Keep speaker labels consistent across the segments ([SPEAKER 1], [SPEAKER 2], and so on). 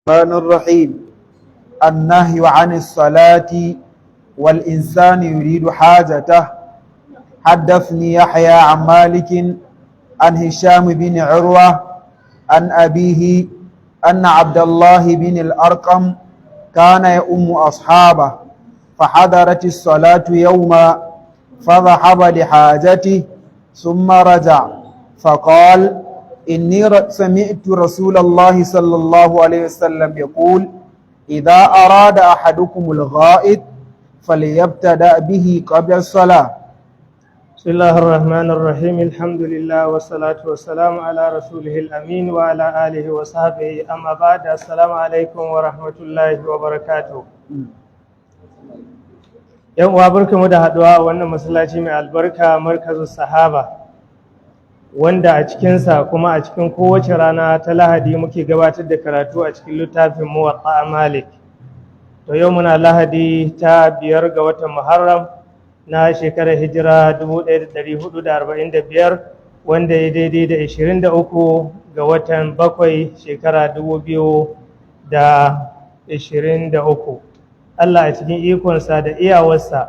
[SPEAKER 1] الرحمن الرحيم. النهي عن الصلاة والإنسان يريد حاجته. حدثني يحيى عن مالك عن هشام بن عروة عن أبيه أن عبد الله بن الأرقم كان يؤم أصحابه فحضرت الصلاة يوما فذهب لحاجته ثم رجع فقال إني سمعت رسول الله صلى الله عليه وسلم يقول إذا أراد أحدكم الغائط فليبتدأ به قبل الصلاة.
[SPEAKER 2] بسم الله الرحمن الرحيم. الحمد لله والصلاة والسلام على رسوله الأمين وعلى آله وصحبه. أما بعد، السلام عليكم ورحمة الله وبركاته. yan uwa barkamu da haduwa a wannan masallaci mai albarka markazin sahaba, wanda a cikinsa kuma a cikin kowace rana ta lahadi muke gabatar da karatu a cikin littafin muwatta malik. To yau muna lahadi ta 5 ga watan muharram na shekarar hijira 1445, wanda ya daidai da 23 ga watan 7 shekara 2023. Allah a cikin ikonsa da iyawarsa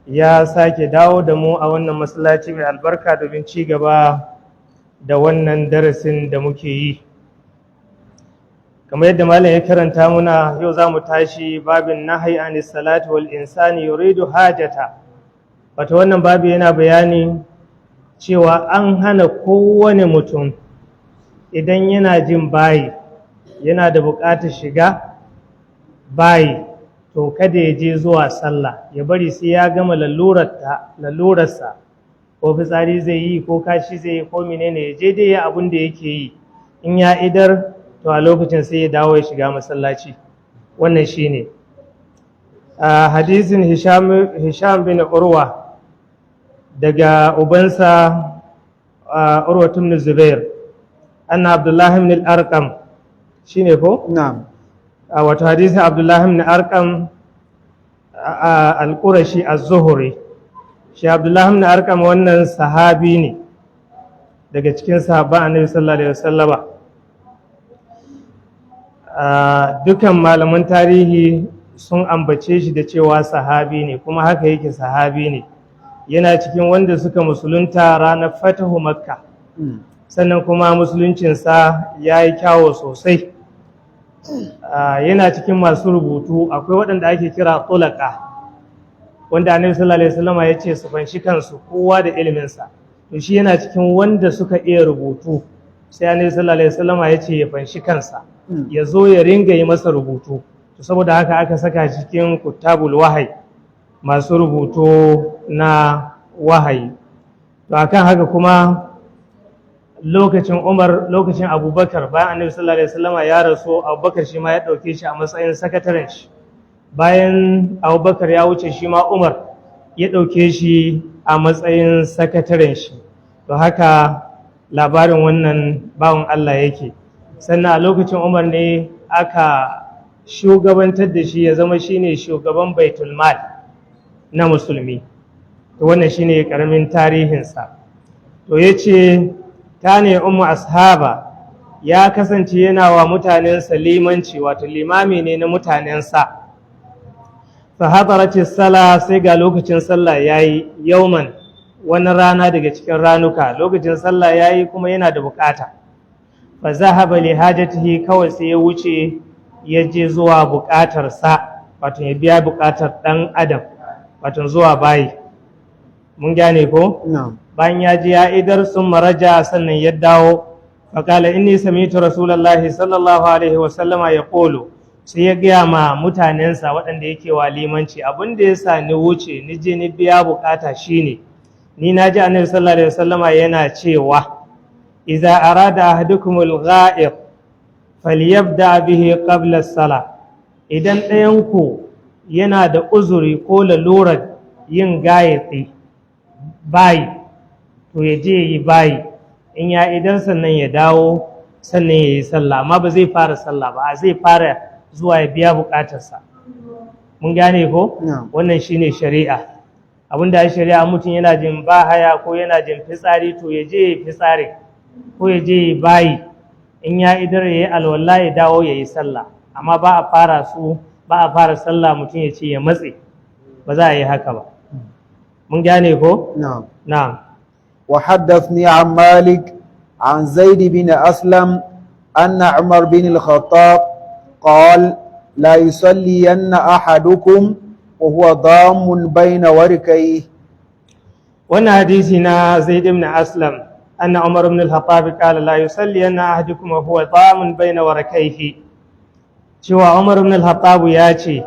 [SPEAKER 2] ya sake dawo da mu a wannan masallaci mai albarka domin ci gaba da wannan darasin da muke yi. Kamar yadda malam ya karanta muna, yau za mu tashi babin nahyi anis salati wal insani yuridu hajata. Wato wannan babu yana bayani cewa an hana kowane mutum idan yana jin bayi, yana da buƙatar shiga bayi, to kada ya je zuwa sallah, ya bari sai ya gama lalurarsa, ko fitsari zai yi ko kashi zai yi ko menene, ya je dai ya abin da yake yi. In ya idar, to a lokacin sai ya dawo ya shiga masallaci. Wannan shine hadisin Hisham bin Urwa daga ubansa Urwa ibn Zubair, anna Abdullah ibn al-Arqam, shine ko?
[SPEAKER 1] Na'am.
[SPEAKER 2] Wato hadisin Abdullah ibn Arqam al-Qurashi az-Zuhri. Shi Abdullah ibn Arqam wannan sahabi ne daga cikin sahabban Annabi sallallahu alaihi wasallama. Dukan malaman tarihi sun ambace shi da cewa sahabi ne, kuma haka yake sahabi ne. Yana cikin wanda suka musulunta ranar fatahu Makka, sannan kuma musuluncinsa ya yi kyawo sosai. Yana cikin masu rubutu. Akwai waɗanda ake kira tulaka, wanda Annabi sallallahu alaihi wasallam ya ce su fanshi kansu kowa da iliminsa. To shi yana cikin wanda suka iya rubutu, sai Annabi sallallahu alaihi wasallam ya ce ya fanshi kansa, ya zo ya ringa yi masa rubutu. To saboda haka aka saka cikin kutabul wahayi, masu rubutu na wahayi. To akan haka kuma lokacin Umar, lokacin Abubakar, bayan Annabi sallallahu alaihi wasallam ya rasu, Abubakar shi ma ya dauke shi a matsayin sakataren shi. Bayan Abubakar ya wuce, shi ma Umar ya dauke shi a matsayin sakataren shi. To haka labarin wannan bawan Allah yake. Sannan a lokacin Umar ne aka shugabantar da shi ya zama shine shugaban Baitul Mal na musulmi. To wannan shine karamin tarihinsa. To yace kane ummu ashaba, ya kasance yana wa mutanensa limanci, wato limami ne na mutanensa. Fa hadarati sala, sai ga lokacin sallah yayi, yauman, wani rana daga cikin ranuka, lokacin sallah yayi kuma yana da bukata. Fa zahaba li hajatihi, kawai sai ya wuce ya je zuwa bukatarsa, wato ya biya bukatar dan adam, wato zuwa bayi. Mun gane ko?
[SPEAKER 1] Na'am.
[SPEAKER 2] Bayan ya ji ya idar, sun maraja, sannan ya dawo. Faƙala inni sami'tu rasulallahi sallallahu alaihi wasallama ya ƙolo, sai ya gaya ma mutanensa waɗanda yake wa limanci, abin da ya sa ni wuce ni je ni biya bukata shine, ni na ji annabi sallallahu alaihi wasallama yana cewa idza arada ahadukumul gha'ib falyabda bihi qabla as-salah. Idan ɗayan ku yana da uzuri ko lalurar yin gayatsi bayi, to ya je yi bayi, in ya idan sannan ya dawo, sannan ya yi sallah. Amma ba zai fara sallah ba, zai fara zuwa ya biya bukatarsa. Mun gane ko? Wannan shine shari'a. Abinda ya shari'a, mutum yana jin bahaya ko yana jin fitsari, to ya je yi fitsari ko ya je yi bayi. in ya idar ya yi alwala ya dawo ya yi sallah, amma ba a fara sallah mutum ya ce ya matse, ba za a yi haka ba. mun gane ko?
[SPEAKER 1] na'am. وحدثني عن مالك عن زيد بن أسلم أن عمر بن الخطاب قال لا يصلين أحدكم وهو ضام بين وركيه.
[SPEAKER 2] وانا حديثنا زيد بن أسلم أن عمر بن الخطاب قال لا يصلين أحدكم وهو ضام بين وركيه. شو عمر بن الخطاب ياتي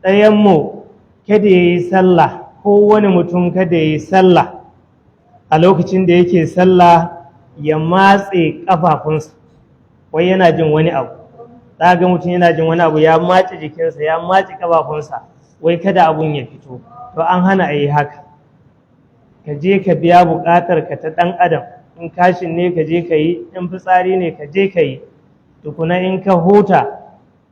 [SPEAKER 2] ɗayanmu kada ya yi sallah, kowane mutum kada ya yi sallah a lokacin da yake sallah ya matse ƙafafunsa, wai yana jin wani abu. Ga mutum yana jin wani abu ya matse jikinsa, ya matse ƙafafunsa, wai kada abun ya fito. To an hana a yi haka. Ka je ka biya buƙatar ka ta ɗan adam, in kashin ne ka je ka yi, in fitsari ne ka je ka yi, tukuna in ka huta,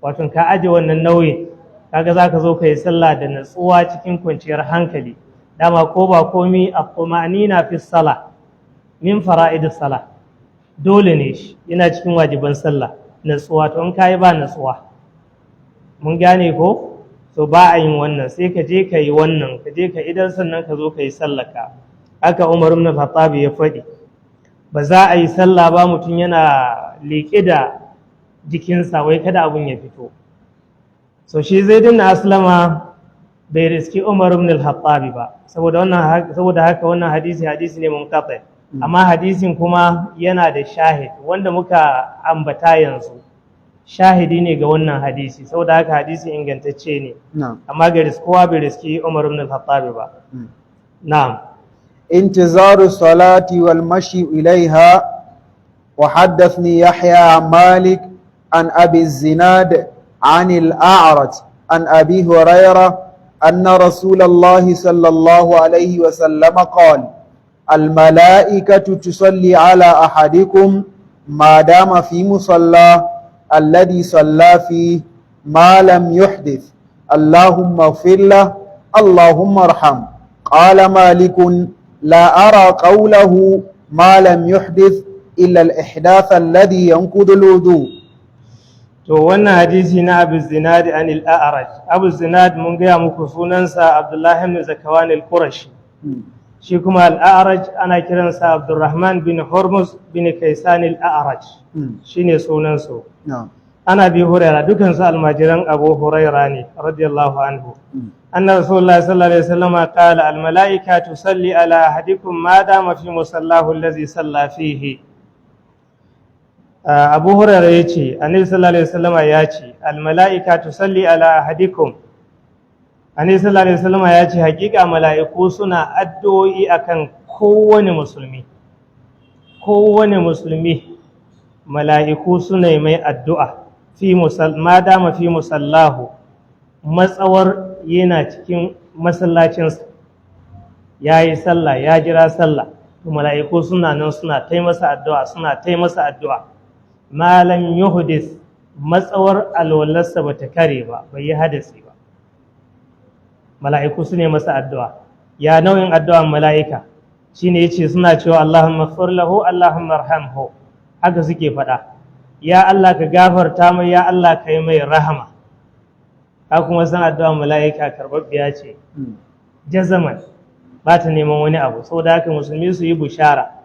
[SPEAKER 2] wato ka aje wannan nauyin, kaga za ka zo ka yi sallah da natsuwa cikin kwanciyar hankali. Dama ko ba komi at-tuma'nina fi salah min fara'idus salah, dole ne shi, yana cikin wajiban sallah, natsuwa. To in kai ba natsuwa, mun gane ko? So ba a yin wannan, sai ka je ka yi wannan, ka je ka idan sannan ka zo ka yi sallaka. Haka Umar ibn Khattab ya faɗi, ba za a yi sallah ba mutum yana liƙe da jikinsa, wai kada abun ya fito. So shi Zaid ibn Aslama bai riski Umar ibn al-Khattab ba, saboda haka wannan hadisi ne munqati. Amma hadisin kuma yana da shahid wanda muka ambata yanzu, shahidi ne ga wannan hadisi, saboda haka hadisi ingantacce ne. Amma ga kowa bai riski Umar ibn al-Khattab ba. Na'am.
[SPEAKER 1] انتظار الصلاة والمشي إليها. وحدثني يحيى عن مالك عن أبي الزناد عن الأعرج عن أبي هريرة أن رسول الله صلى الله عليه وسلم قال الملائكة تصلي على أحدكم ما دام في مصلى الذي صلى فيه ما لم يحدث اللهم اغفر له اللهم ارحم. قال مالك لا أرى قوله ما لم يحدث إلا الإحداث الذي ينقض الوضوء.
[SPEAKER 2] To wannan hadisi na Abu Zinad an al-A'raj. Abu Zinad mun gaya muku sunansa Abdullah ibn Zakawan al-Qurashi. Shi kuma al-A'raj ana kiransa Abdurrahman bin Hormuz bin Kaysan al-A'raj. Shine sunansu. Ana bi Hurairah, dukan su almajiran Abu Hurairah ne radiyallahu anhu. Anna Rasulullah sallallahu alaihi wasallam qala al-mala'ikatu tusalli ala ahadikum ma dama fi musallahu allazi salla fihi. Abu Hurairah ya ce, Annabi sallallahu alaihi wasallam ya ce, al-mala'ika tusalli ala ahadikum. Annabi sallallahu alaihi wasallam ya ce, hakika mala'iku suna addu'o'i akan kowane musulmi. Kowane musulmi mala'iku suna mai addu'a ma dama fi musallahu, matsawar yana cikin masallacinsa, ya yi sallah, ya jira sallah, to mala'iku suna nan suna taimasa addu'a. Malam yuhdis, matsawar alwalarsa ba ta kare ba, bai yi hadasi ba, mala'iku su ne masa addu'a. Ya nauyin addu'an mala'ika shi ne yace suna cewa Allahumma ighfir lahu Allahumma arhamhu, haka suke faɗa, ya Allah ka gafarta mai, ya Allah ka yi mai rahama. Ka kuma san addu'an mala'ika karɓaɓɓiya ce jazaman, ba ta neman wani abu. Saboda haka musulmi su yi bushara,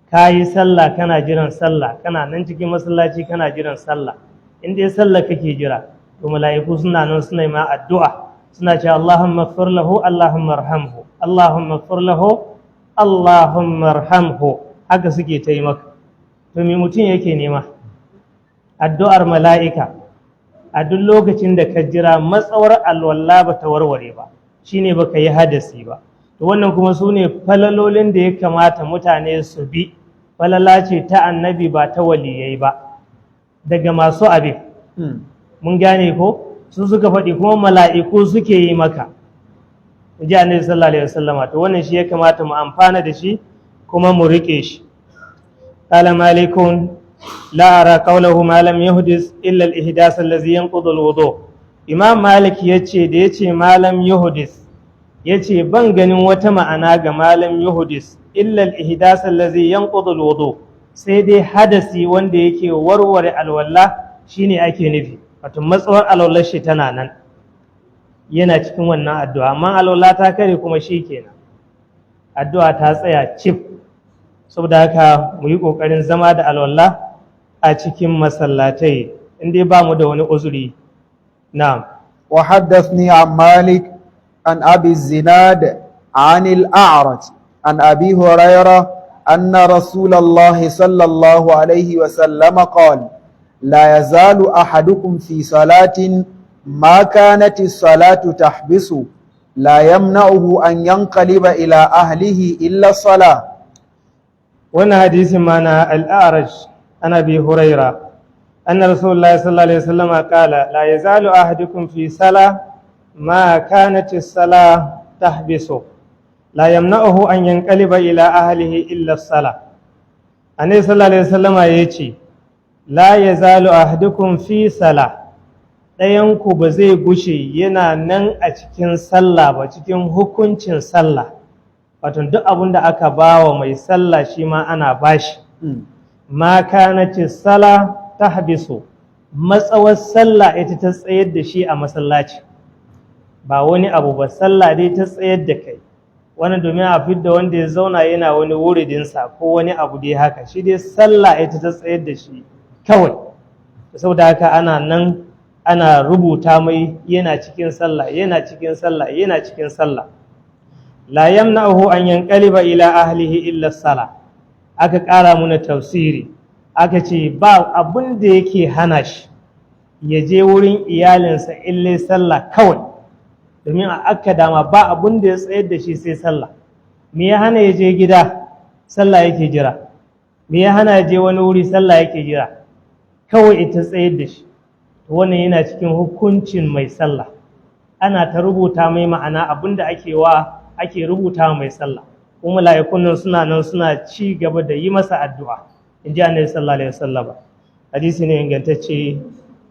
[SPEAKER 2] ka yi sallah kana jiran sallah, kana nan cikin masallaci kana jiran sallah, in dai sallah kake jira, to mala'iku suna nan suna yi ma addu'a, suna cewa Allahumma ighfir lahu Allahumma arhamhu, Allahumma ighfir lahu Allahumma arhamhu, haka suke ta yi maka. To me mutum yake nema? Addu'ar mala'ika a duk lokacin da ka jira matsawar alwala ba ta warware ba, shine baka yi hadasi ba. To wannan kuma su ne falalolin da ya kamata mutane su bi, falala ce ta annabi ba ta waliyai ba, daga masu abin. Mun gane ko? Su suka faɗi kuma mala'iku suke yi maka, ji annabi sallallahu alaihi wasallama. To wannan shi ya kamata mu amfana da shi kuma mu riƙe shi. Qala malikun la ara qawluhu ma lam yuhdis illa al-ihdas allazi yanqudu al-wudu. Imam Malik yace da yace malam yuhdis, yace ban ganin wata ma'ana ga malam yuhdis illa al-ihdas allazi yanqudu al-wudu, sai dai hadasi wanda yake warware alwala shine ake nufi, wato matsawar alwallar shi tana nan yana cikin wannan addu'a, amma alwala ta kare kuma shi kenan addu'a ta tsaya cif. Saboda haka mu yi ƙoƙarin zama da alwala a cikin masallatai inda ba mu da wani uzuri. Na'am.
[SPEAKER 1] wa haddathni an Malik an Abi Zinad عن الأعرج عن أبي هريرة أن رسول الله صلى الله عليه وسلم قال لا يزال أحدكم في صلاة ما كانت الصلاة تحبس لا يمنعه أن ينقلب إلى أهله إلا الصلاة.
[SPEAKER 2] وانا حديث معنا الأعرج عن أبي هريرة أن رسول الله صلى الله عليه وسلم قال لا يزال أحدكم في صلاة ما كانت الصلاة تحبس لا يمنعه أن ينقلب إلى أهله إلا الصلاة. النبي صلى الله عليه وسلم يقول لا يزال أحدكم في صلاة ɗayanku ba zai gushe yana nan a cikin sallah ba, cikin hukuncin sallah, wato duk abin da aka bawa mai sallah shi ma ana bashi. Ma kanati sala tahbisu, matsawar sallah ita ta tsayar da shi a masallaci, ba wani abu ba, sallah dai ta tsayar da kai. Wani domin a fidda wanda ya zauna yana wani wuridinsa ko wani abu dai haka, shi dai sallah ita ta tsayar da shi kawai. Saboda haka ana nan ana rubuta mai yana cikin sallah, yana cikin sallah, yana cikin sallah. La yamna'uhu an yanqaliba ila ahlihi illa sala. Aka ƙara muna tafsiri, aka ce ba abin da yake hana shi ya je wurin iyalinsa illa sallah kawai, domin a aka dama ba abin da ya tsayar da shi sai sallah. Me ya hana ya je gida? Sallah yake jira. Me ya hana ya je wani wuri? Sallah yake jira. Kawai ita tsayar da shi. Wannan yana cikin hukuncin mai sallah, ana ta rubuta mai ma'ana abinda ake rubuta mai sallah, kuma mala'ikun nan suna ci gaba da yi masa addu'a, in ji annabi sallallahu alaihi wasallam. Hadisi ne ingantacce,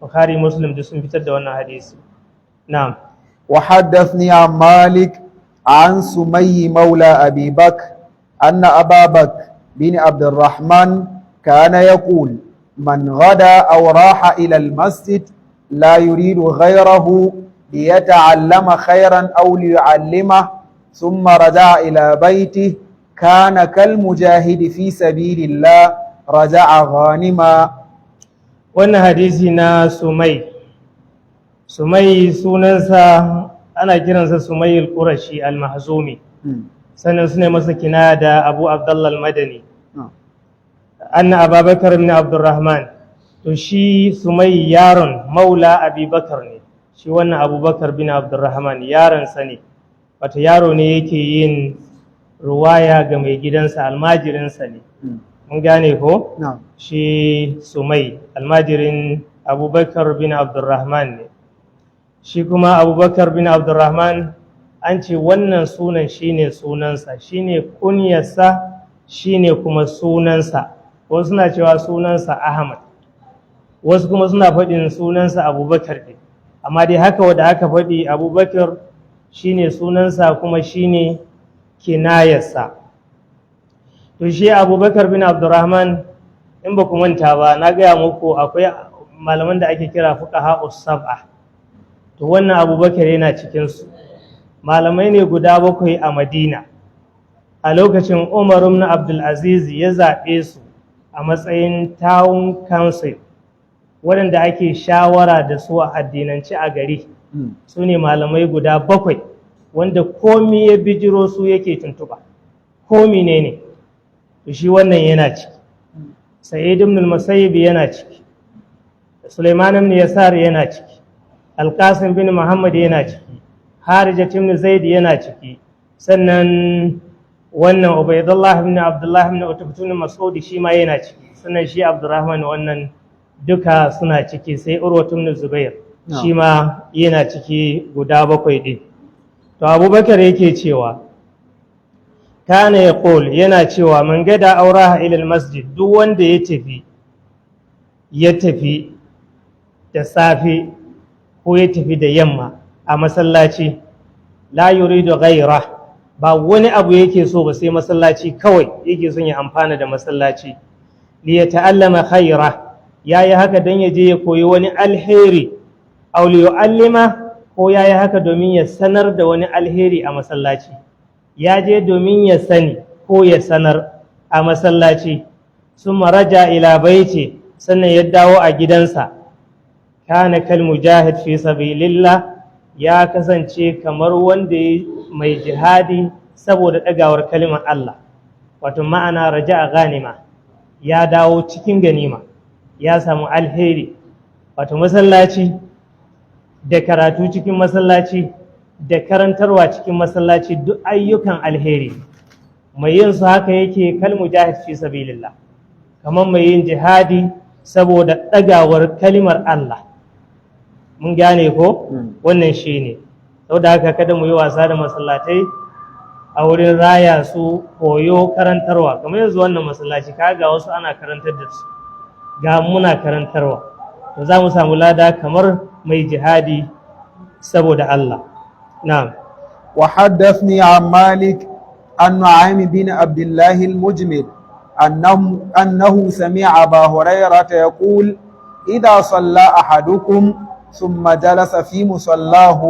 [SPEAKER 2] Bukhari Muslim duk sun fitar da wannan hadisi. Na'am.
[SPEAKER 1] wa haddathni an Malik an Sumayy maula Abi Bakr anna Aba Bakr bin Abdurrahman kana yaqul من غدا أو راح إلى المسجد لا يريد غيره ليتعلم خيرا أو ليعلمه ثم رجع إلى بيته كان كالمجاهد في سبيل الله رجع غانما.
[SPEAKER 2] wannan hadisi na Sumai sunansa ana kiransa Sumai al-Qurashi al-Mahzumi, sannan suna masa kinaya da Abu Abdullah al-Madani. Anna Abubakar ibn Abdurrahman, to shi Sumai yaron maula Abubakar ne, shi wannan Abubakar bin Abdurrahman yaron sa ne, wato yaro ne yake yin ruwaya ga mai gidansa, almajirinsa ne. Mun gane ko? Shi Sumai almajirin Abubakar bin Abdurrahman ne. Shi kuma Abubakar bin Abdurrahman an ce wannan sunan shine sunansa, shine kunyarsa, shine kuma sunansa. Wasu suna cewa sunansa Ahmad, wasu kuma suna faɗin sunansa Abubakar ne, amma dai haka wanda aka faɗi Abubakar shine sunansa kuma shine kinayarsa. To shi Abubakar bin Abdurrahman, in ba ku manta ba, na gaya muku akwai malaman da ake kira fuqaha us-sab'a, to wannan Abubakar yana cikinsu. Malamai ne guda 7 a Madina a lokacin Umar ibn Abdul Aziz ya zaɓe su a matsayin town council, waɗanda ake shawara da su a addinance a gari. Su ne malamai guda 7 wanda komi ya bijiro su yake tuntuɓa, komi ne. To shi wannan yana ciki, Sa'id ibn al-Musayyib yana ciki, Sulaiman ibn Yasar yana ciki, Al-Qasim bin Muhammad yana ciki, Harija ibn Zaid yana ciki, sannan wannan Ubaydullah ibn Abdullah ibn Utbah ibn Mas'ud shi ma yana ciki, sannan shi Abdurrahman wannan duka suna ciki, sai Urwa ibn Zubair shi ma yana ciki, guda 7 din. To Abubakar yake cewa kana yaqul, yana cewa man gada auraha ila masjid, duk wanda ya tafi da safe ko ya tafi da yamma a masallaci, la yuridu ghayra, ba wani abu yake so ba sai masallaci kawai yake son ya amfana da masallaci, liyata'allama khaira yayi haka dan ya je ya koyi wani alheri aw liyu'allima ko yayi haka domin ya sanar da wani alheri a masallaci ya je domin ya sani ko ya sanar a masallaci summa raja ila baiti sannan ya dawo a gidansa kana kal mujahid fi sabilillah ya kasance kamar wanda mai jihadi saboda dagawar kalimar Allah wato ma'ana raja'a ganima ya dawo cikin ganima ya samu alheri wato masallaci da karatu cikin masallaci da karantarwa cikin masallaci duk ayyukan alheri mai yin su haka yake kal mujahid fi sabilillah kamar mai yin jihadi saboda dagawar kalimar Allah mun gane ko wannan shine saboda haka kada mu yi wasa da masallatai a wurin raya su koyo karantarwa kamar yanzu wannan masallaci kaga wasu ana karantar da su ga muna karantarwa to za mu samu lada kamar mai jihadi saboda Allah na'am
[SPEAKER 1] وحدثني عن مالك عن نعيم بن عبد الله المجمل أنه سمع أبا هريرة يقول إذا صلى أحدكم ثم جلس في مصلاه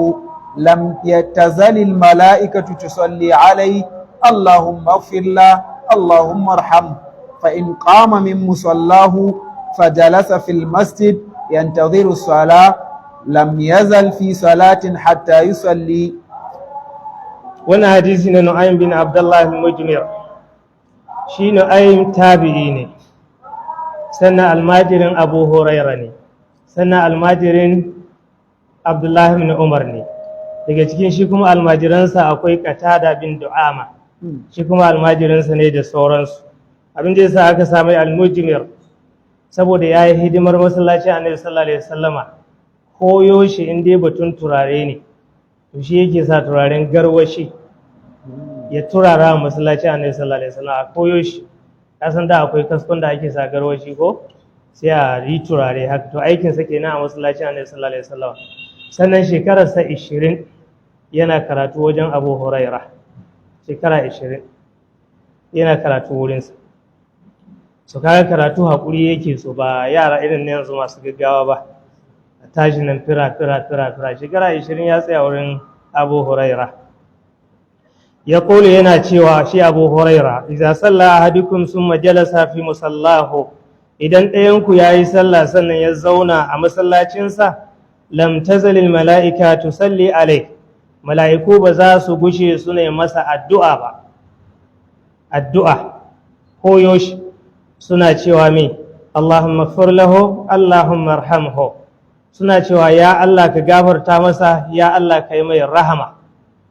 [SPEAKER 1] لم يتزل الملائكة تصلي عليه اللهم اغفر له اللهم ارحمه فإن قام من مصلاه فجلس في المسجد ينتظر الصلاة لم يزل في صلاة حتى يصلي.
[SPEAKER 2] wannan hadisi na Nu'aym bin Abdullah al-Mujmir shi Nu'aym tabi'i ne sannan almajirin Abu Huraira ne sannan almajirin Abdullah bin Umar ne daga cikin shi kuma almajiransa akwai Qatada bin Du'ama shi kuma almajiransa ne da sauransu abin da yasa aka samu al-Mujmir saboda yayi hidimar masallaci Annabi sallallahu alaihi wasallama koyo shi inda batun turare ne to shi yake sa turaren garwashi ya turara masallaci Annabi sallallahu alaihi wasallam a koyo shi kasan da akwai kaskon da ake sa garwashi ko sai a yi turare haka to aikin sa kenan a masallaci Annabi sallallahu alaihi wasallam sannan shekarar sa 20 yana karatu wajen Abu Huraira shekara 20 yana karatu wurin sa so kaga karatu hakuri yake so ba yara irin ne yanzu masu gaggawa ba tashi nan fira shekara 20 ya tsaya wurin Abu Huraira ya kula yana cewa shi Abu Huraira idza salla ahadukum summa jalasa fi musallahu idan ɗayan ku yayi sallah sannan ya zauna a masallacin sa lam tazalil malaika tusalli alai malaiku ba za su gushe su ne masa addu'a ba addu'a koyoshi suna cewa me Allahumma ighfir lahu Allahumma arhamhu suna cewa ya Allah ka gafarta masa ya Allah ka yi mai rahama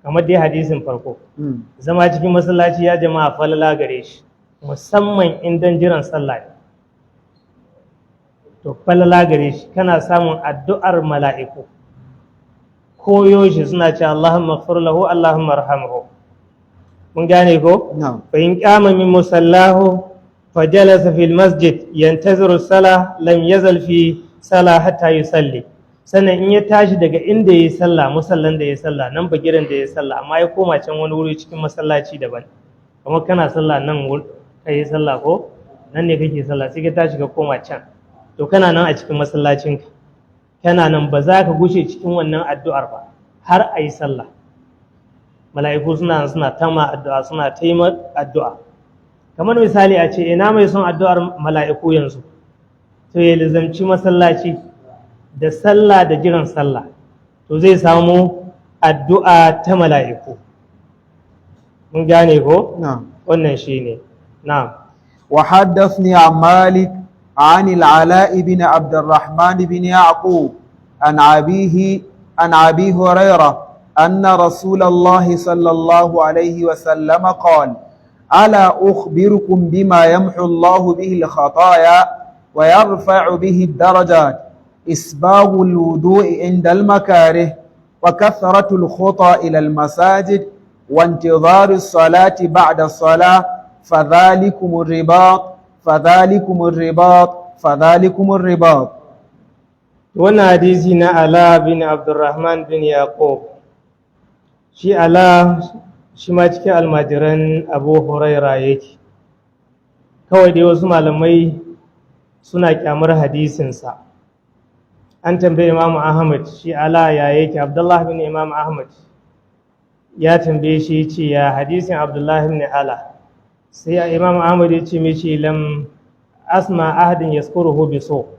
[SPEAKER 2] kamar dai hadisin farko zama cikin masallaci ya jama'a falala gare shi musamman indan jiran sallah to falala gare shi kana samun addu'ar mala'iku koyo shi suna cewa Allahumma ighfir lahu Allahumma arhamhu mun gane ko fa in qama min musallahu fajalasa fil masjid yantaziru as-salah lam yazal fi sala hatta yusalli sannan in ya tashi daga inda yayi sallah musallan da yayi sallah nan bagiran da yayi sallah amma ya koma can wani wuri cikin masallaci daban kamar kana sallah nan kai sallah ko nan ne kake sallah sai ka tashi ka koma can to kana nan a cikin masallacin ka kana nan ba za ka gushe cikin wannan addu'ar ba har ayi sallah mala'iku suna tama addu'a suna taimar addu'a kamar misali a ce ina mai son addu'ar mala'iku yanzu to ya lizamci masallaci da sallah da jiran sallah to zai samu addu'a ta mala'iku mun gane ko wannan shine na'am
[SPEAKER 1] wa haddathni an malik an al-ala ibn abd arrahman ibn yaqub an abi hurairah anna rasulullah sallallahu alayhi wa sallam qala ala ukhbirukum bima yamhu Allah bihi al-khataaya ويرفع به الدرجات إسباغ الوضوء عند المكاره وكثرة الخطى إلى المساجد وانتظار الصلاة بعد الصلاة فذلكم الرباط
[SPEAKER 2] wannan hadisi na Ala bin Abdurrahman bin Yaqub shi Ala shi ma cikin almajiran Abu Huraira yake kawai dai wasu malamai suna kyamar hadisinsa. An tambaye Imam Ahmad shi ala ya yake. Abdullah bin Imam Ahmad ya tambaye shi ce ya hadisin Abdullah bin ala, sai Imam Ahmad ya ce mishi lam asma ahadin yaskuruhu bi so,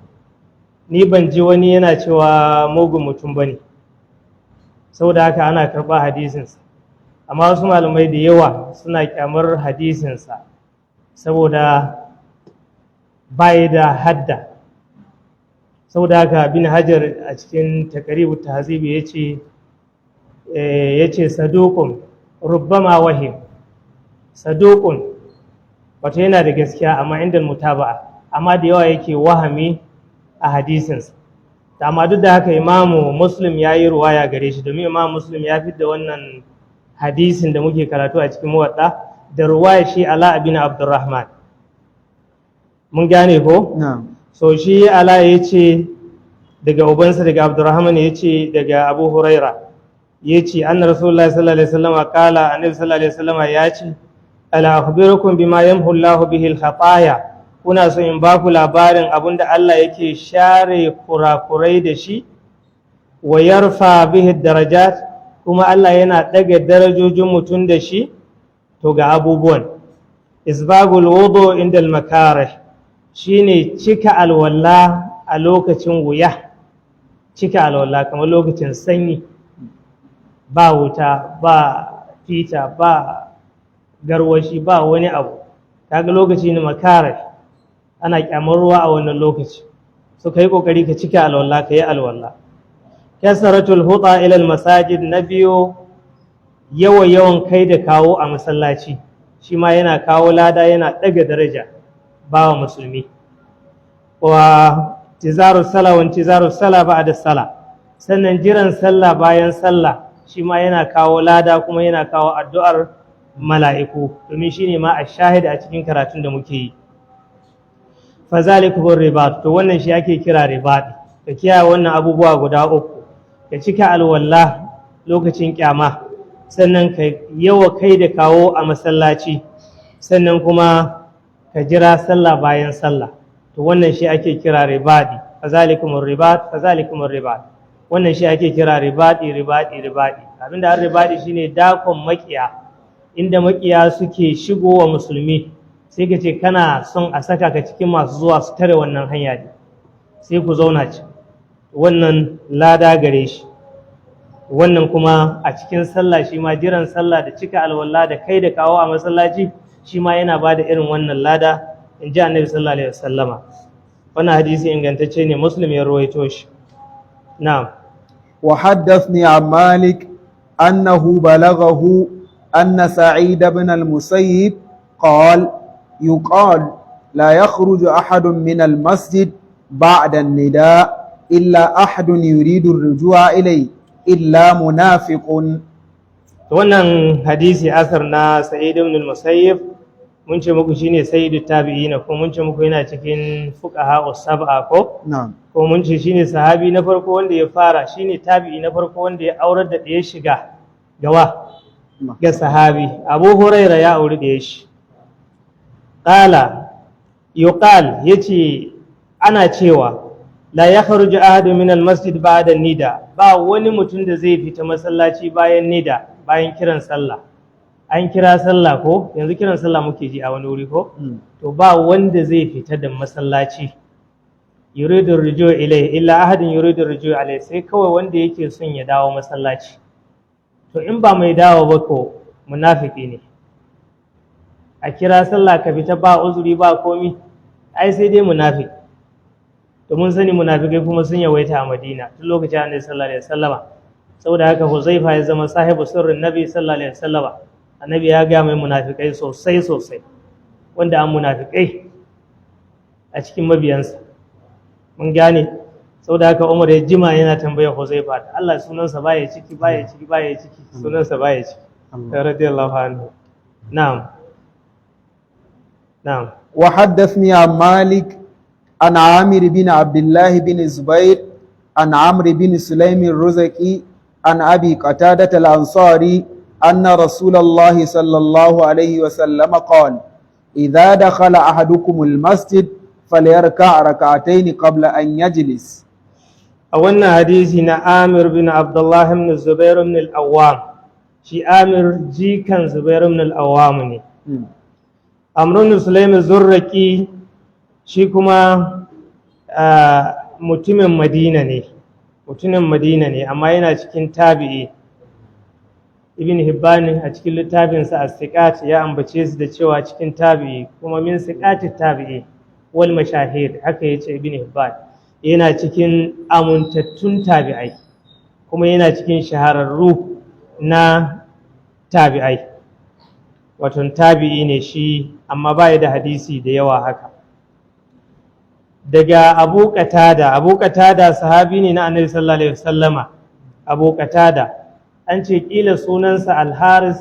[SPEAKER 2] ni ban ji wani yana cewa mugun mutum bane, saboda haka ana karɓa hadisinsa. Amma wasu malamai da yawa suna kyamar hadisinsa saboda bai da hadda. Saboda haka bin Hajar a cikin Taqrib at-Tahzib yace saduqun rubbama wahim, saduqun wato yana da gaskiya amma inda mutaba'a, amma da yawa yake wahami a hadisinsa. Amma duk da haka Imamu Muslim ya yi ruwaya gare shi, domin Imamu Muslim ya fi da wannan hadisin da muke karatu a cikin Muwatta da ruwaya shi Ala bin Abdurrahman. Mun gane ko? So shi Ala ya ce daga ubansa daga Abdurrahman, ya ce daga Abu Huraira, ya ce anna Rasulullahi sallallahu alaihi wasallam kala, annabi sallallahu alaihi wasallam ya ce ala akhbirukum bima yamhu Allahu bihi al-khataya, kuna so in ba ku labarin abinda Allah yake share kurakurai da shi, wa yarfa bihi darajat, kuma Allah yana daga darajojin mutum da shi. To ga abubuwan: isbagul wudu inda al-makarih, shine cika alwala a lokacin wuya, cika alwala kamar lokacin sanyi, ba wuta, ba fita, ba garwashi, ba wani abu, kaga lokaci ne makarih, ana kyamar ruwa a wannan lokaci. So kai kokari ka cika alwala, ka yi alwala. Kasaratul huda ila almasajid, na biyu yawan kai da kawo a masallaci, shi ma yana kawo lada, yana daga daraja bawa musulmi. Wa tizaru sala wa tizaru sala ba'da sala, sannan jiran sallah bayan sallah shi ma yana kawo lada, kuma yana kawo addu'ar mala'iku, domin shine ma a shahid a cikin karatun da muke yi. Fazalikum ribat, to wannan shi ake kira ribat. Ka kiyaye wannan abubuwa guda uku: ka cika alwala lokacin kyama, sannan ka yawa kai da kawo a masallaci, sannan kuma ka jira sallah bayan sallah. To wannan shi ake kira ribadi. Fazalikum ribat, fazalikum ribat, wannan shi ake kira ribadi. Abinda an ribadi shine dakon makiya, inda makiya suke shigowa musulmi, sai ka ce kana son a saka ka cikin masu zuwa su tare wannan hanya ne, sai ku zauna ci. Wannan lada gare shi. Wannan kuma a cikin sallah, shi ma jiran sallah da cika alwala da kai da kawo a masallaci, shi ma yana ba da irin wannan lada, in ji Annabi sallallahu alaihi wasallama. Wannan hadisi ingantacce ne, Muslim ya rawaito shi. Na'am.
[SPEAKER 1] Wa haddathni an Malik annahu balaghahu أن سعيد بن المسيب قال يقال لا يخرج أحد من المسجد بعد النداء إلا أحد يريد الرجوع إليه إلا منافق.
[SPEAKER 2] wannan hadisi asar na Sa'id ibn al-Musayyib mun ce muku shine sayyidu tabi'in, ko mun ce muku yana cikin fuqaha us-sab'a, ko ko mun ce shine sahabi na farko wanda ya fara, shine tabi'i na farko wanda ya aurar da ya shiga gawa ga sahabi. Abu Huraira ya auri da shi. Qala yuqal, yace ana cewa la yakhruju ahadun min al-masjid ba'da nida, ba wani mutum da zai fita masallaci bayan nida, bayan kiran sallah. An kira sallah ko yanzu kiran sallah muke ji a wani wuri ko, to ba wanda zai fita da masallaci yuridu ruju' ilayhi illa ahadun yuridu ruju' ilayhi, sai kawai wanda yake son ya dawo masallaci. To in ba mai dawo ba ko munafiki ne. A kira sallah ka fita ba uzuri ba komi, ai sai dai munafiki. To mun sani munafikai kuma sun yawaita a Madina tun lokacin Annabi sallallahu alaihi wasallama. Saboda haka Huzaifa ya zama sahibu sirrin Nabi sallallahu alaihi wasallama. Annabi ya ga mai munafikai sosai, wanda an munafikai a cikin mabiyansa. Mun gane. Saboda haka Umar ya jima yana tambayar Huzaifa, Allah sunansa baya ciki, sunansa baya ciki. Radiyallahu anhu. Na'am.
[SPEAKER 1] Wa haddathni an Malik an Amir bin Abdullah bin Zubair an Amr bin Sulaim ar-Ruzaqi an Abi Qatadah al-Ansari anna Rasulullah sallallahu alayhi wa sallam qala idha dakhala ahadukum al-masjid فليركع ركعتين قبل أن يجلس.
[SPEAKER 2] a wannan hadisi na Amir bin Abdullah ibn Zubair ibn al-Awwam, shi Amir jikan Zubair ibn al-Awwam ne. Amr ibn Sulaim Zurraqi shi kuma mutumin Madina ne amma yana cikin tabi'i. Ibn Hibban a cikin littafinsa as-Siqat ya ambace su da cewa cikin tabi'i, kuma min siqatit tabi'i wal mashahir, haka yace Ibn Hibban. Yana cikin amintattun tabi'ai, kuma yana cikin shahararru na tabi'ai. Wato tabi'i ne shi, amma bai da hadisi da yawa haka. Daga Abu Qatada sahabi ne na Annabi sallallahu alaihi wasallama. Abu Qatada an ce kila sunansa Al-Haris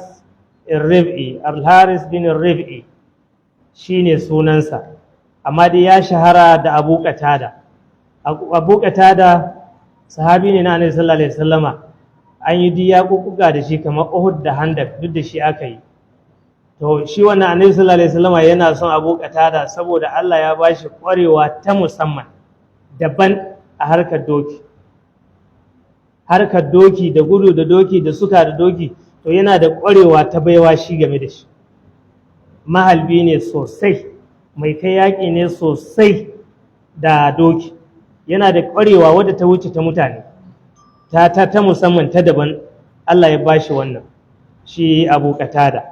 [SPEAKER 2] bin Rib'i shine sunansa, amma dai ya shahara da Abu Qatada. Abu Qatada sahabi ne na Annabi sallallahu alaihi wasallama. An yi diya kukuga da shi kamar Uhud da Handak, duk da shi aka yi. To shi wannan Annabi sallallahu alaihi wasallama yana son Abu Qatada saboda Allah ya bashi kwarewa ta musamman daban a harkar doki da gudu da doki da suka da doki. To yana da kwarewa ta baiwa shi game da shi. Mahalbi ne sosai, mai kai yaƙi ne sosai da doki. Yana da kwarewa wadda ta wuce ta mutane, ta musamman ta daban. Allah ya bashi wannan, shi Abu Qatada.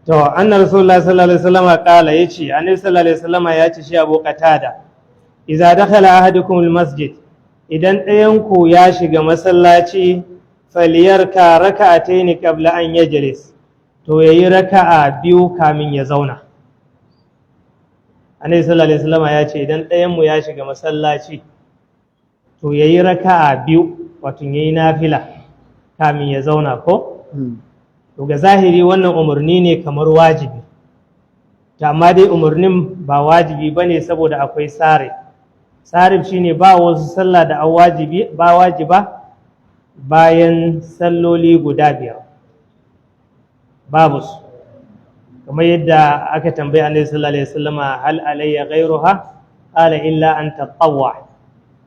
[SPEAKER 2] To anna Rasulullah sallallahu alaihi wasallam kala, yace Annabi sallallahu alaihi wasallam ya ce shi Abu Qatada, idza dakhala ahadukum almasjid, idan ɗayan ku ya shiga masallaci, falyarka raka'atayn qabla an yajlis, to yayi raka'a biyu kamin ya zauna. Annabi sallallahu alaihi wasallam ya ce idan ɗayan mu ya shiga masallaci, to yayi raka'a biyu, wato yayi nafila kamin ya zauna ko? To ga zahiri wannan umarni ne kamar wajibi, amma dai umarnin ba wajibi bane saboda akwai sarif shine ba wasu sallah da wajiba bayan salloli guda biyar, babu su. Kamar yadda aka tambayi Annabi sallallahu alaihi wasallama, hal alayya ghayruha, qala illa an tatawwa.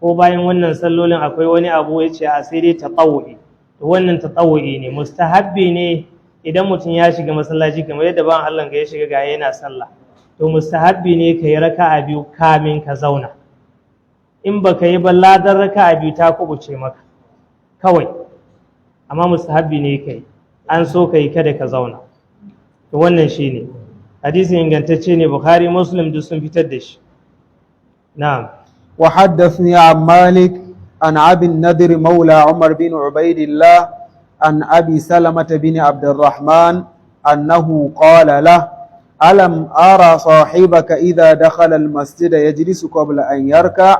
[SPEAKER 2] Ko bayan wannan sallolin akwai wani abu, yace a sai dai tatawwi. To wannan tatawwi ne, mustahabbi ne idan mutum ya shiga masallaci, kamar yadda ban Allah ga ya shiga ga yana sallah, to mustahabbi ne ka yi raka'a biyu kamin ka zauna. In baka yi ba ladan raka'a biyu ta kubuce maka kawai, amma mustahabbi ne kai, an so ka yi kada ka zauna. To wannan shine hadisi ingantacce ne, Bukhari Muslim duk sun fitar da shi. Na'am.
[SPEAKER 1] Wa haddathni an Malik an Abi Nadir Maula Umar bin Ubaidillah عن أبي سلمة بن عبد الرحمن أنه قال له ألم أرى صاحبك إذا دخل المسجد يجلس قبل أن يركع؟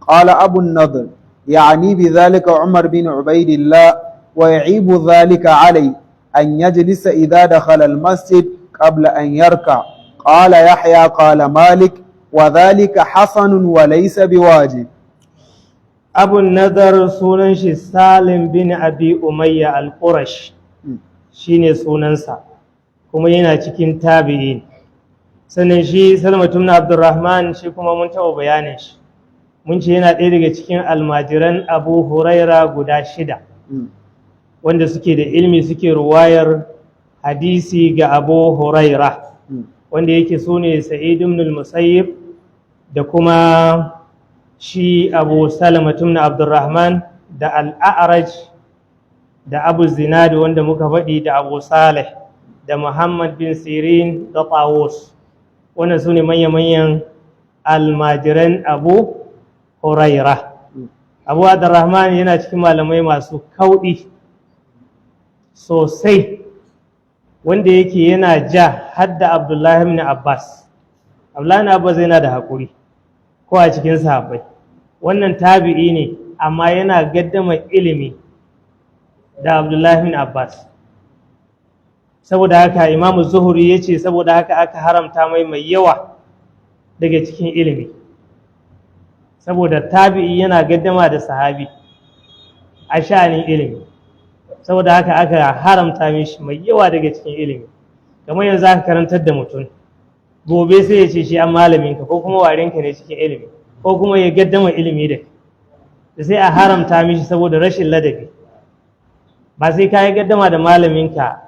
[SPEAKER 1] قال أبو النضر يعني بذلك عمر بن عبيد الله، ويعيب ذلك علي أن يجلس إذا دخل المسجد قبل أن يركع. قال يحيى قال مالك وذلك حسن وليس بواجب.
[SPEAKER 2] Abu Nadar sunan shi Salim bin Abi Umayya al-Qurash shine sunansa, kuma yana cikin tabi'in. Sannan shi Salmatu ibn Abdurrahman shi kuma mun taɓa bayanin shi, mun ce yana ɗaya daga cikin almajiran Abu Huraira guda 6 wanda suke da ilmi, suke ruwayar hadisi ga Abu Huraira, wanda yake sune Sa'id ibn al-Musayyib da kuma shi Abu Salama ibn Abdurrahman da Al-A'raj da Abu Zinad wanda muka faɗi da Abu Salih da Muhammad bin Sirin da Tawus. Wannan su ne manya-manyan almajiran Abu Huraira. Abu Abdurrahman yana cikin malamai masu kauɗi sosai, wanda yake yana ja hadda Abdullahi ibn Abbas. Abdullahi ibn Abbas yana da haƙuri ko a cikin sahabbai. Wannan tabi'i ne amma yana gaddama ilimi da Abdullahi bin Abbas. Saboda haka Imam Zuhri yace saboda haka aka haramta mai yawa daga cikin ilimi, saboda tabi'i yana gaddama da sahabi a sha'anin ilimi. Saboda haka aka haramta mishi mai yawa daga cikin ilimi. Kamar yanzu aka karantar da mutum gobe sai ya ce shi an malaminka ko kuma warinka ne cikin ilimi ko kuma ya gaddama ilimi da sai a haramta mishi saboda rashin ladabi. Ba sai ka yi gaddama da malaminka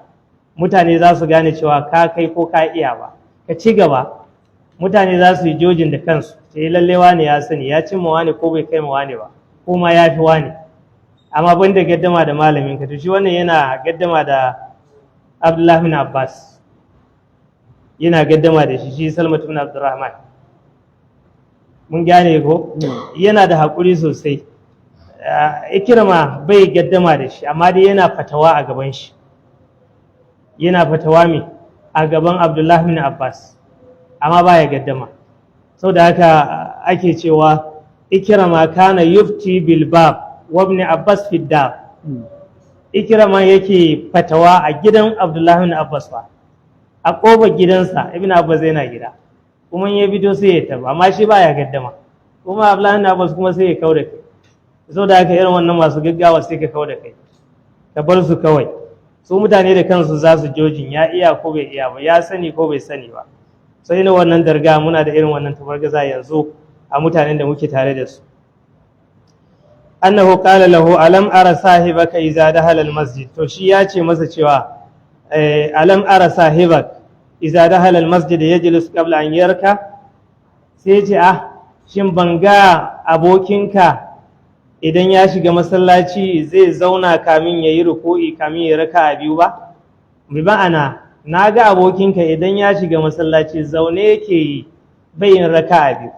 [SPEAKER 2] mutane za su gane cewa ka kai ko ka iya ba, ka ci gaba, mutane za su yi jojin da kansu, sai lalle wane ya sani ya cimma wane ko bai kai ma wane ba, ko ma ya fi wane. Amma ban da gaddama da malaminka, to shi wannan yana gaddama da Abdullahi bin Abbas, yana gaddama da shi Salmatu bin Abdurrahman. Mun gane ko? Yana da haƙuri sosai. Ikrama bai gaddama da shi, amma dai yana fatawa a gaban shi, yana fatawa mai a gaban Abdullahi bin Abbas, amma baya gaddama. Sau da haka ake cewa Ikrama kana yufti bil bab wa ibn Abbas fi dar. Ikrama yake fatawa a gidan Abdullahi bin Abbas ba, a ƙofar gidansa Ibn Abbas yana gida, kuma ya fito sai ya taba, amma shi baya gaddama, kuma Abdullahi bin Abbas kuma sai ya kauda kai. Sau da haka irin wannan masu gaggawa sai ka kauda kai, ka bar su kawai, su mutane da kansu za su jojin ya iya ko bai iya ba, ya sani ko bai sani ba. Sai na wannan darga muna da irin wannan tabargaza yanzu a mutanen da muke tare da su. Annahu qala lahu alam ara sahibaka idza dakhala almasjid, to shi ya ce masa cewa alam ara sahibak idza dakhala almasjid yajlis qabla an yarka, sai ce shin ban ga abokinka idan ya shiga masallaci zai zauna kamin yayi ruku'i kamin ya raka biyu ba? Bi ma'ana na ga abokinka idan ya shiga masallaci zaune yake yi bayin raka biyu.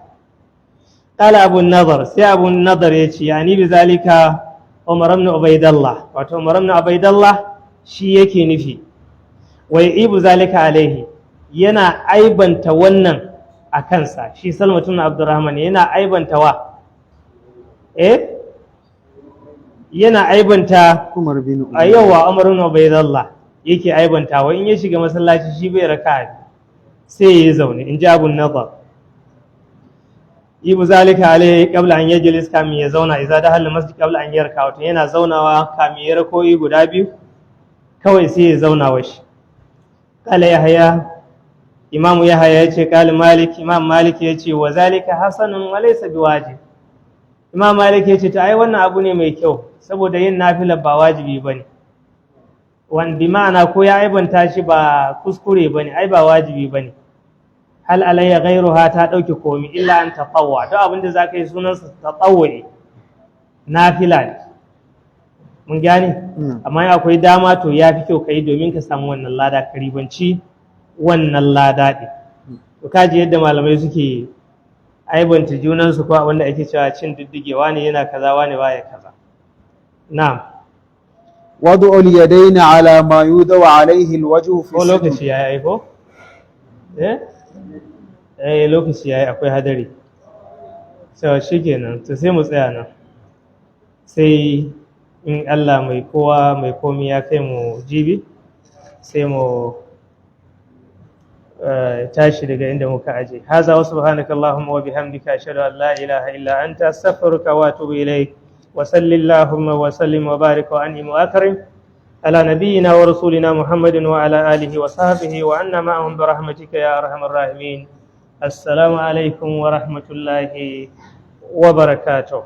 [SPEAKER 2] Qala Abu Nadar, sai Abu Nadar ya ce yani bi zalika Umar ibn Ubaydallah, wato Umar ibn Ubaydallah shi yake nufi. Wai ibu zalika alaihi, yana aibanta wannan a kansa, shi Salmatu ibn Abdurrahman yana aibanta wa yana aibanta
[SPEAKER 1] Umar bin
[SPEAKER 2] ayyawa Umar ibn Ubaydallah yake aibantawa in ya shiga masallaci shi bai raka'a sai ya zaune, in ji Abu Nadar. Ibu zalika alaihi qabla an yajlis, kamin ya zauna, idza dakhala masjid qabla an yarka, wato yana zaunawa kamin ya rakoyi guda biyu kawai sai ya zauna wa shi. Qala Yahya, Imam Yahya yace qala Malik, Imam Malik yace wa zalika hasanun wa laysa biwajib. Imam Malik yace to ai wannan abu ne mai kyau, saboda yin nafila ba wajibi bane. Wan bi ma'ana ko ya aibanta shi ba kuskure bane, ai ba wajibi bane. Hal alayya ghayruha, ta dauke komi illa an tatawwa, to abinda zaka yi sunan sa tatawwi, nafila ne. Mun gane? Amma akwai dama to yafi kyau kai domin ka samu wannan lada, ka ribanci wannan lada din. To kaji yadda malamai suke aibanta junan su, ko wanda ake cewa cin diddigewa ne yana kaza wani baya kaza. Na'am.
[SPEAKER 1] وضع اليدين على ما يوضع عليه الوجه في
[SPEAKER 2] ko lokaci yayi ko lokaci yayi, akwai hadari, so shikenan, to sai mu tsaya nan, sai in Allah mai kowa mai komi ya kai mu jibi sai mu tashi daga inda muka aje. Haza wa subhanaka allahumma wa bihamdika ashhadu an la ilaha illa anta astaghfiruka wa atubu ilaik. وصل اللهم وسلم وبارك وأنعم وأكرم على نبينا ورسولنا محمد وعلى آله وصحبه وعنا معهم برحمتك يا أرحم الراحمين. السلام عليكم ورحمة الله وبركاته.